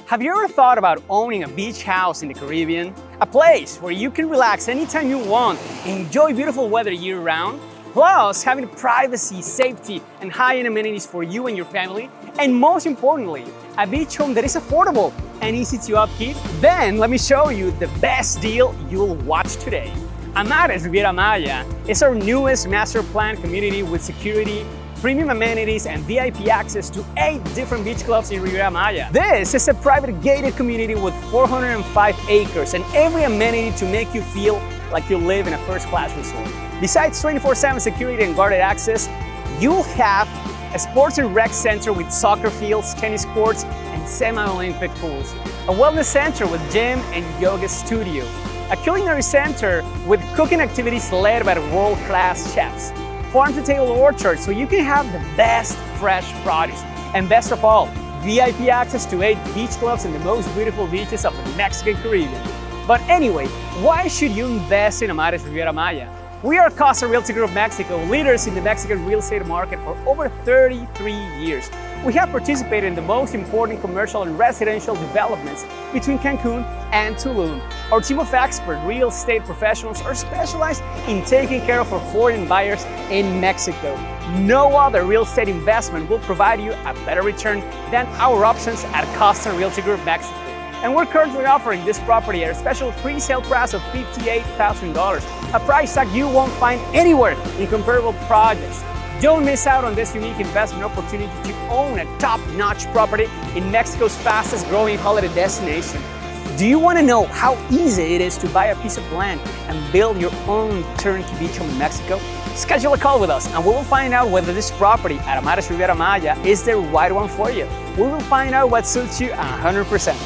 Have you ever thought about owning a beach house in the Caribbean? A place where you can relax anytime you want, enjoy beautiful weather year-round, plus having privacy, safety, and high-end amenities for you and your family, and most importantly, a beach home that is affordable and easy to upkeep? Then let me show you the best deal you'll watch today. Amares Riviera Maya is our newest master plan community with security, premium amenities, and VIP access to 8 different beach clubs in Riviera Maya. This is a private gated community with 405 acres and every amenity to make you feel like you live in a first-class resort. Besides 24/7 security and guarded access, you'll have a sports and rec center with soccer fields, tennis courts, and semi-Olympic pools. A wellness center with gym and yoga studio. A culinary center with cooking activities led by world-class chefs. Farm-to-table orchard so you can have the best fresh produce. And best of all, VIP access to 8 beach clubs and the most beautiful beaches of the Mexican Caribbean. But anyway, why should you invest in Amares Riviera Maya? We are Costa Realty Group Mexico, leaders in the Mexican real estate market for over 33 years. We have participated in the most important commercial and residential developments between Cancun and Tulum. Our team of expert real estate professionals are specialized in taking care of our foreign buyers in Mexico. No other real estate investment will provide you a better return than our options at Costa Realty Group Mexico. And we're currently offering this property at a special pre-sale price of $58,000, a price tag you won't find anywhere in comparable projects. Don't miss out on this unique investment opportunity to own a top-notch property in Mexico's fastest-growing holiday destination. Do you want to know how easy it is to buy a piece of land and build your own turnkey beach home in Mexico? Schedule a call with us and we will find out whether this property at Amares Riviera Maya is the right one for you. We will find out what suits you 100%.